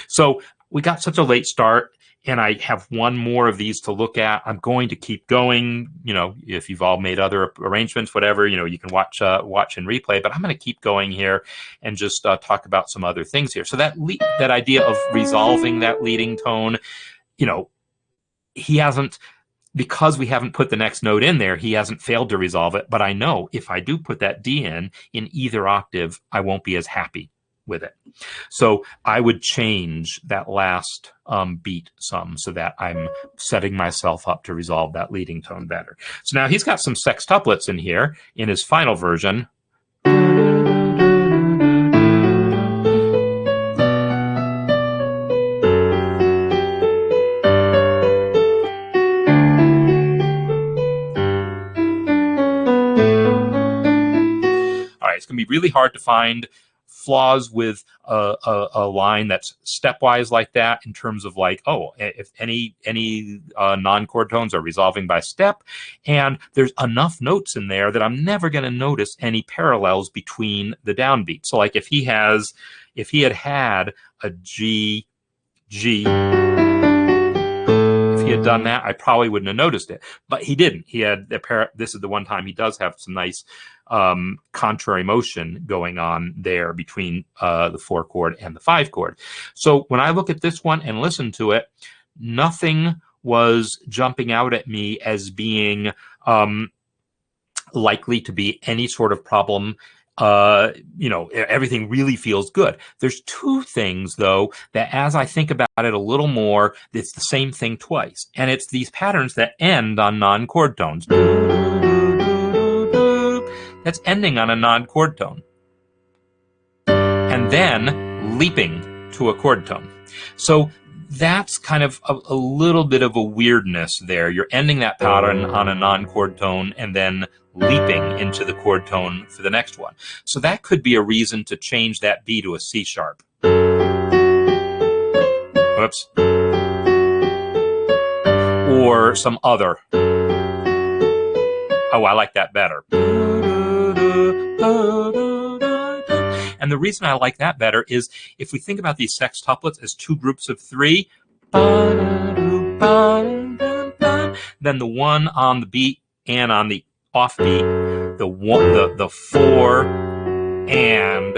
So we got such a late start, and I have one more of these to look at. I'm going to keep going. You know, if you've all made other arrangements, whatever, you know, you can watch and replay. But I'm going to keep going here and just talk about some other things here. So that idea of resolving that leading tone, you know, he hasn't, because we haven't put the next note in there, he hasn't failed to resolve it. But I know if I do put that D in either octave, I won't be as happy with it. So I would change that last beat some so that I'm setting myself up to resolve that leading tone better. So now he's got some sextuplets in here in his final version. It's going to be really hard to find flaws with a line that's stepwise like that, in terms of like, oh, if any non-chord tones are resolving by step, and there's enough notes in there that I'm never going to notice any parallels between the downbeat. So like if he had had a G, if he had done that, I probably wouldn't have noticed it, but he didn't. He had this is the one time he does have some nice contrary motion going on there between the 4 chord and the 5 chord. So when I look at this one and listen to it, nothing was jumping out at me as being likely to be any sort of problem. Everything really feels good. There's two things, though, that as I think about it a little more, it's the same thing twice. And it's these patterns that end on non-chord tones. That's ending on a non-chord tone. And then leaping to a chord tone. So that's kind of a little bit of a weirdness there. You're ending that pattern on a non-chord tone and then leaping into the chord tone for the next one. So that could be a reason to change that B to a C sharp. Whoops. Or some other. Oh, I like that better. And the reason I like that better is if we think about these sextuplets as two groups of three, then the one on the beat and on the offbeat, the four and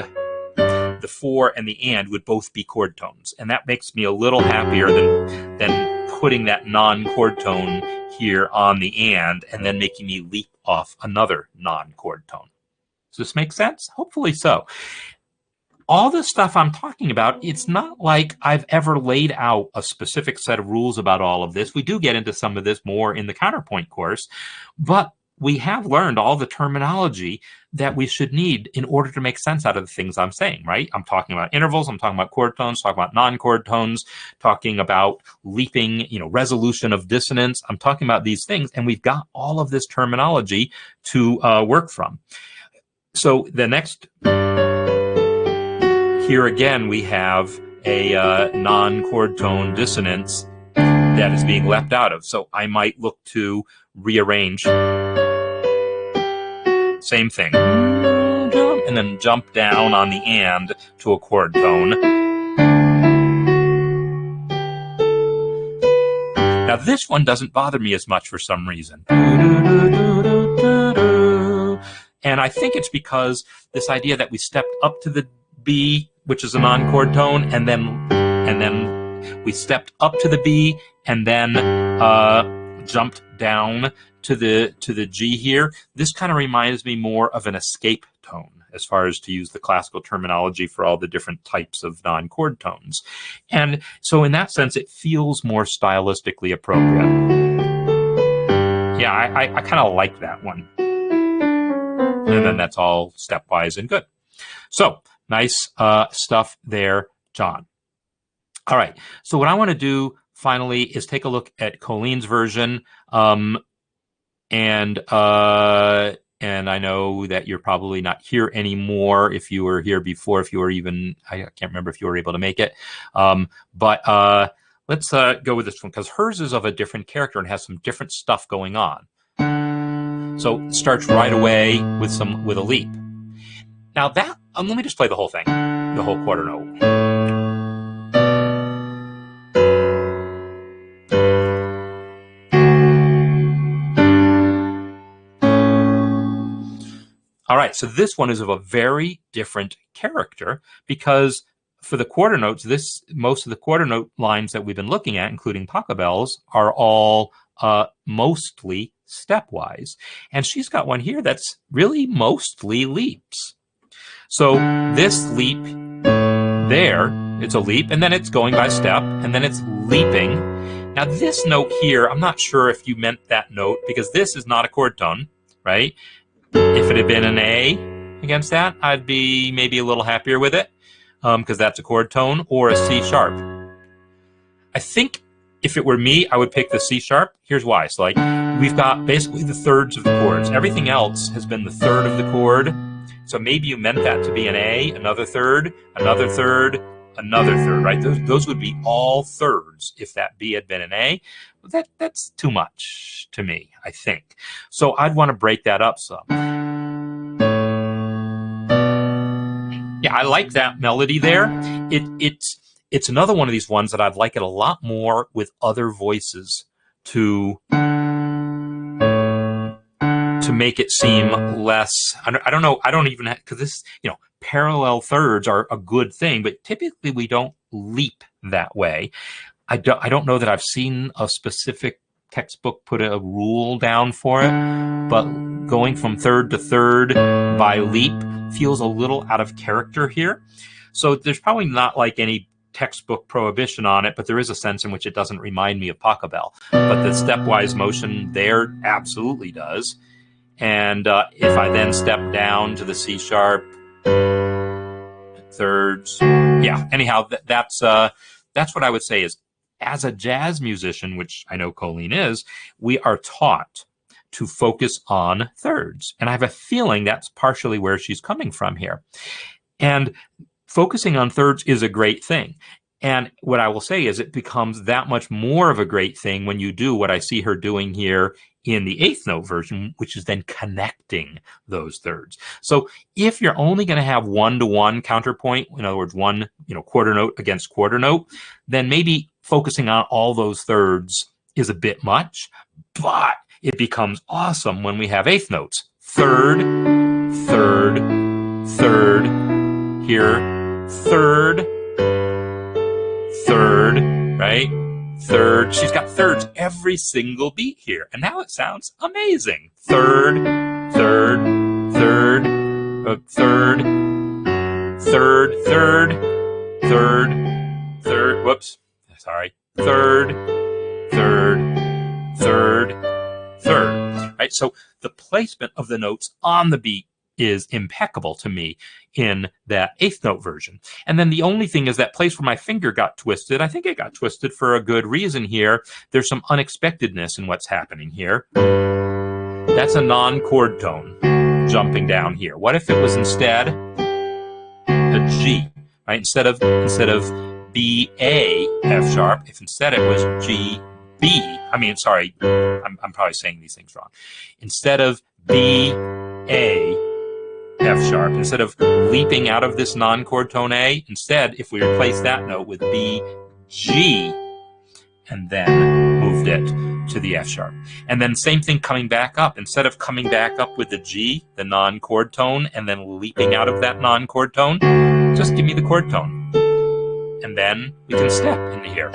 the and would both be chord tones. And that makes me a little happier than putting that non-chord tone here on the and then making me leap off another non-chord tone. Does this make sense? Hopefully so. All the stuff I'm talking about, it's not like I've ever laid out a specific set of rules about all of this. We do get into some of this more in the counterpoint course, but we have learned all the terminology that we should need in order to make sense out of the things I'm saying, right? I'm talking about intervals, I'm talking about chord tones, talking about non-chord tones, talking about leaping, resolution of dissonance. I'm talking about these things, and we've got all of this terminology to work from. So the next, here again, we have a non-chord tone dissonance that is being left out of. So I might look to rearrange. Same thing. And then jump down on the and to a chord tone. Now this one doesn't bother me as much for some reason. And I think it's because this idea that we stepped up to the B, which is a non-chord tone, and then we stepped up to the B and then jumped down to the G here. This kind of reminds me more of an escape tone, as far as to use the classical terminology for all the different types of non-chord tones. And so in that sense, it feels more stylistically appropriate. Yeah, I kind of like that one. And then that's all stepwise and good. So nice stuff there, John. All right, so what I want to do finally is take a look at Colleen's version. And I know that you're probably not here anymore. If you were here before, if you were even, I can't remember if you were able to make it. But let's go with this one, because hers is of a different character and has some different stuff going on. So it starts right away with a leap. Now that, let me just play the whole thing, the whole quarter note. All right, so this one is of a very different character, because for the quarter notes, most of the quarter note lines that we've been looking at, including pachelbels, are all mostly stepwise. And she's got one here that's really mostly leaps. So this leap there, it's a leap, and then it's going by step, and then it's leaping. Now this note here, I'm not sure if you meant that note, because this is not a chord tone, right? If it had been an A against that, I'd be maybe a little happier with it, because that's a chord tone, or a C sharp. I think if it were me, I would pick the C sharp. Here's why. So like, we've got basically the thirds of the chords. Everything else has been the third of the chord. So maybe you meant that to be an A, another third, another third, another third, right? Those would be all thirds if that B had been an A. That's too much to me, I think. So I'd want to break that up some. Yeah, I like that melody there. It's another one of these ones that I'd like it a lot more with other voices to make it seem less, I don't know, I don't even have, because this, parallel thirds are a good thing, but typically we don't leap that way. I don't know that I've seen a specific textbook put a rule down for it, but going from third to third by leap feels a little out of character here. So there's probably not like any textbook prohibition on it, but there is a sense in which it doesn't remind me of Pachelbel. But the stepwise motion there absolutely does. And if I then step down to the C sharp, thirds, yeah. Anyhow, that's what I would say is, as a jazz musician, which I know Colleen is, we are taught to focus on thirds, and I have a feeling that's partially where she's coming from here. And focusing on thirds is a great thing. And what I will say is it becomes that much more of a great thing when you do what I see her doing here in the eighth note version, which is then connecting those thirds. So if you're only going to have one-to-one counterpoint, in other words, one, quarter note against quarter note, then maybe focusing on all those thirds is a bit much, but it becomes awesome when we have eighth notes. Third, third, third, here, third, third, right? Third. She's got thirds every single beat here. And now it sounds amazing. Third, third, third, third, third, third, third, third, whoops, sorry. Third, third, third, third, right? So the placement of the notes on the beat is impeccable to me in that eighth note version. And then the only thing is that place where my finger got twisted. I think it got twisted for a good reason here. There's some unexpectedness in what's happening here. That's a non-chord tone jumping down here. What if it was instead a G, right? Instead of B, A, F sharp, if instead it was G, B, I'm probably saying these things wrong. Instead of B, A, F sharp, instead of leaping out of this non-chord tone A, instead, if we replace that note with B, G, and then moved it to the F sharp. And then same thing coming back up. Instead of coming back up with the G, the non-chord tone, and then leaping out of that non-chord tone, just give me the chord tone. And then we can step into here.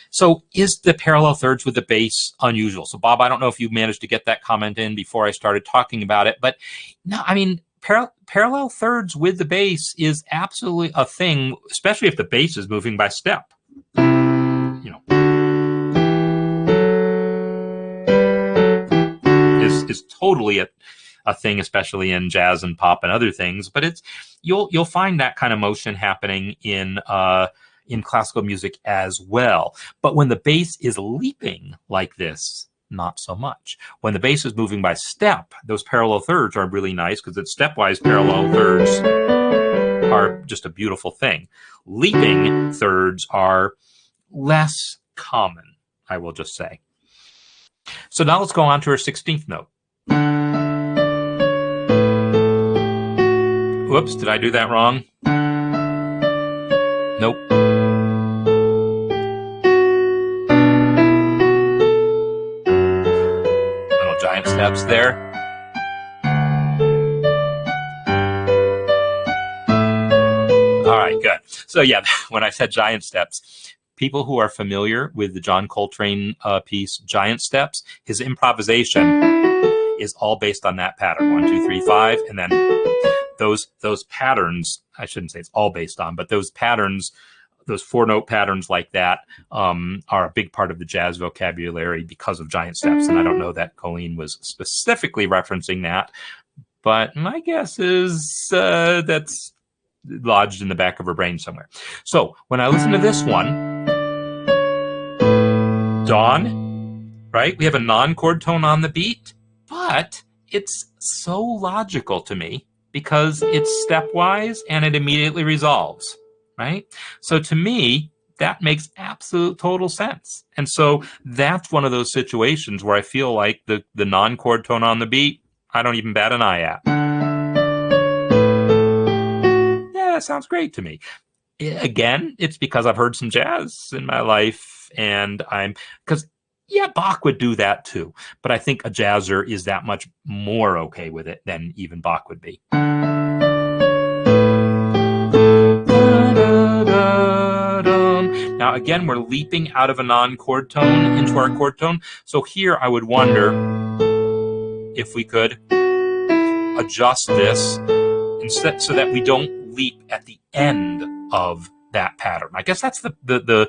So is the parallel thirds with the bass unusual? So Bob, I don't know if you managed to get that comment in before I started talking about it, but no, I mean, parallel thirds with the bass is absolutely a thing, especially if the bass is moving by step. Is totally a thing, especially in jazz and pop and other things. But you'll find that kind of motion happening in classical music as well. But when the bass is leaping like this, not so much. When the bass is moving by step, those parallel thirds are really nice because it's stepwise parallel thirds are just a beautiful thing. Leaping thirds are less common, I will just say. So now let's go on to our 16th note. Whoops, did I do that wrong? Nope. Little giant steps there. All right, good. So yeah, when I said giant steps, people who are familiar with the John Coltrane piece, Giant Steps, his improvisation is all based on that pattern, 1, 2, 3, 5, and then those patterns, I shouldn't say it's all based on, but those patterns, those 4-note patterns like that are a big part of the jazz vocabulary because of Giant Steps. And I don't know that Colleen was specifically referencing that, but my guess is that's lodged in the back of her brain somewhere. So when I listen to this one, Dawn, right? We have a non-chord tone on the beat, but it's so logical to me because it's stepwise and it immediately resolves, right? So to me, that makes absolute total sense. And so that's one of those situations where I feel like the non-chord tone on the beat, I don't even bat an eye at. Yeah, that sounds great to me. Again, it's because I've heard some jazz in my life, and yeah, Bach would do that too, but I think a jazzer is that much more okay with it than even Bach would be. Now Now, again, we're leaping out of a non-chord tone into our chord tone. So here I would wonder if we could adjust this instead so that we don't leap at the end of that pattern. I guess that's the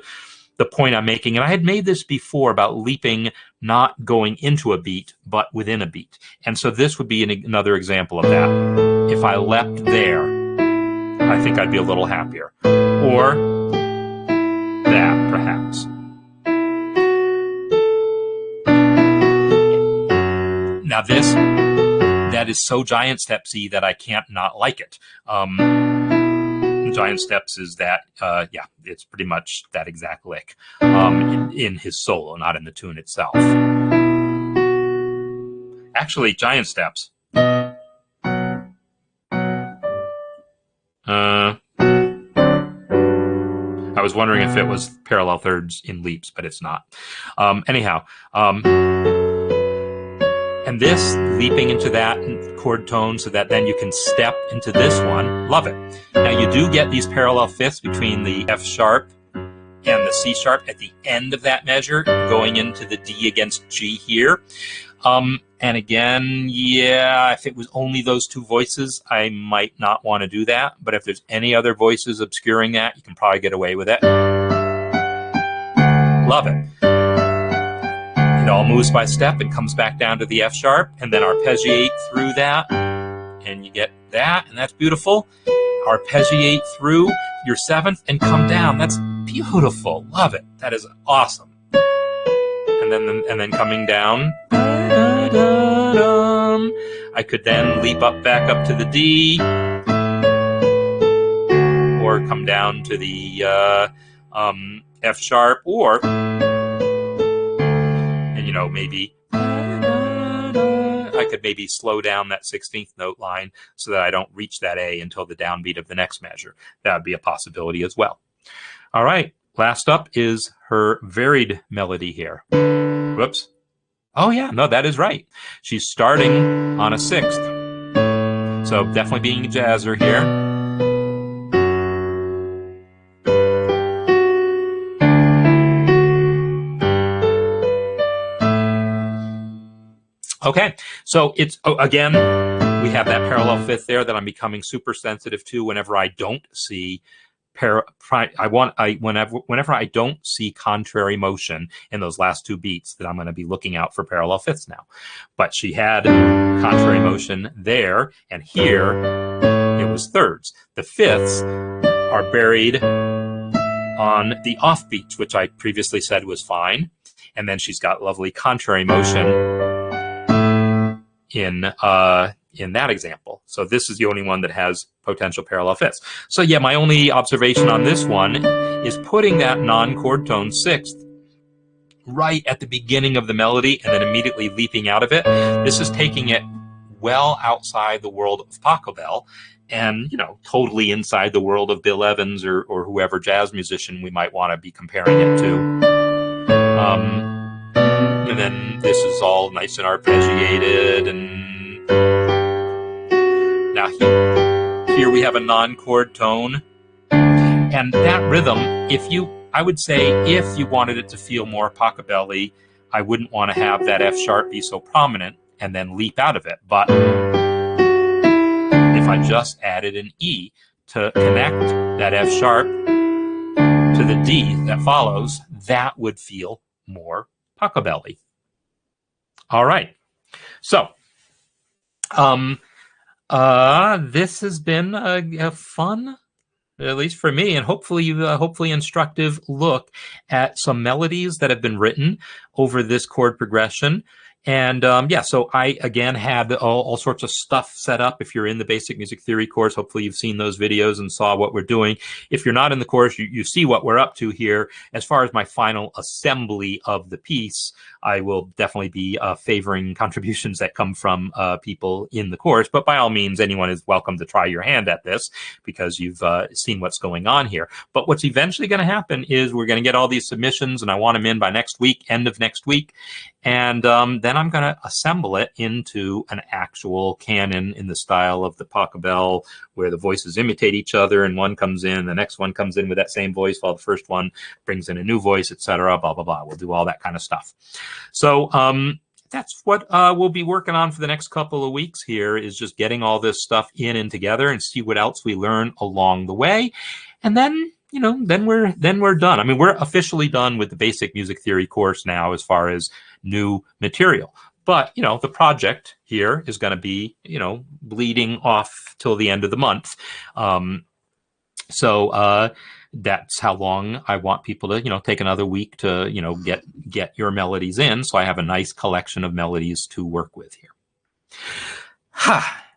point I'm making. And I had made this before about leaping, not going into a beat, but within a beat. And so this would be another example of that. If I leapt there, I think I'd be a little happier. Or that, perhaps. Now that is so giant stepsy that I can't not like it. Giant steps is that, yeah, it's pretty much that exact lick in his solo, not in the tune itself. Actually, giant steps. I was wondering if it was parallel thirds in leaps, but it's not. Anyhow, and this leaping into that chord tone so that then you can step into this one. Love it. Now you do get these parallel fifths between the F sharp and the C sharp at the end of that measure, going into the D against G here. And again, yeah, if it was only those two voices, I might not want to do that. But if there's any other voices obscuring that, you can probably get away with it. Love it. It all moves by step and comes back down to the F sharp, and then arpeggiate through that, and you get that, and that's beautiful. Arpeggiate through your seventh and come down. That's beautiful. Love it. That is awesome. And then coming down. I could then leap up back up to the D, or come down to the F sharp, or maybe I could maybe slow down that 16th note line so that I don't reach that A until the downbeat of the next measure. That would be a possibility as well. All right, last up is her varied melody here. Whoops. Oh yeah, no, that is right. She's starting on a sixth. So definitely being a jazzer here. Okay, so it's, again, we have that parallel fifth there that I'm becoming super sensitive to whenever I don't see whenever I don't see contrary motion in those last two beats, that I'm going to be looking out for parallel fifths now. But she had contrary motion there, and here it was thirds. The fifths are buried on the offbeats, which I previously said was fine, and then she's got lovely contrary motion in that example. So this is the only one that has potential parallel fifths. So yeah, my only observation on this one is putting that non-chord tone sixth right at the beginning of the melody and then immediately leaping out of it. This is taking it well outside the world of Pachelbel and, totally inside the world of Bill Evans or whoever jazz musician we might want to be comparing it to. And then this is all nice and arpeggiated, and now here we have a non-chord tone, and that rhythm, I would say if you wanted it to feel more Pachelbel-y, I wouldn't want to have that F sharp be so prominent and then leap out of it. But if I just added an E to connect that F sharp to the D that follows, that would feel more Pachelbel-y. All right, so this has been a fun, at least for me, and hopefully instructive look at some melodies that have been written over this chord progression. And yeah, so I, again, had all sorts of stuff set up. If you're in the basic music theory course, hopefully you've seen those videos and saw what we're doing. If you're not in the course, you see what we're up to here. As far as my final assembly of the piece, I will definitely be favoring contributions that come from people in the course. But by all means, anyone is welcome to try your hand at this because you've seen what's going on here. But what's eventually going to happen is we're going to get all these submissions, and I want them in by next week, end of next week. And then then I'm going to assemble it into an actual canon in the style of the pachelbel, where the voices imitate each other, and one comes in, the next one comes in with that same voice while the first one brings in a new voice, etc. Blah, blah, blah. We'll do all that kind of stuff. So that's what we'll be working on for the next couple of weeks here, is just getting all this stuff in and together and see what else we learn along the way. And then, you know, then we're done. I mean, we're officially done with the basic music theory course now as far as new material. But, you know, the project here is going to be, you know, bleeding off till the end of the month. So that's how long I want people to, you know, take another week to, you know, get your melodies in. So I have a nice collection of melodies to work with here.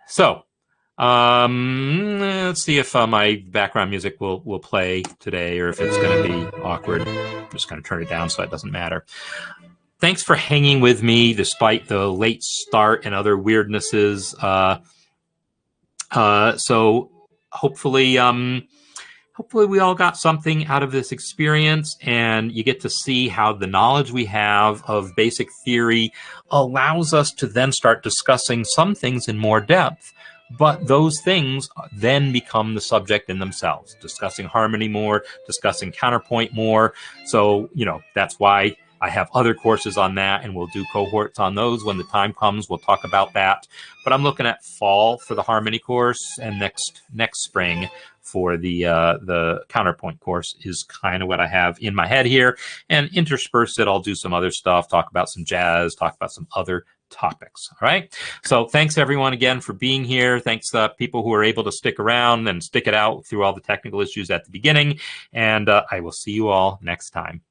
So let's see if my background music will play today, or if it's going to be awkward. I'm just going to turn it down so it doesn't matter. Thanks for hanging with me despite the late start and other weirdnesses. So hopefully we all got something out of this experience, and you get to see how the knowledge we have of basic theory allows us to then start discussing some things in more depth. But those things then become the subject in themselves, discussing harmony more, discussing counterpoint more. So, you know, that's why I have other courses on that, and we'll do cohorts on those when the time comes. We'll talk about that. But I'm looking at fall for the harmony course, and next spring for the counterpoint course is kind of what I have in my head here. And intersperse it, I'll do some other stuff, talk about some jazz, talk about some other topics. All right. So thanks everyone again for being here. Thanks people who are able to stick around and stick it out through all the technical issues at the beginning. And I will see you all next time.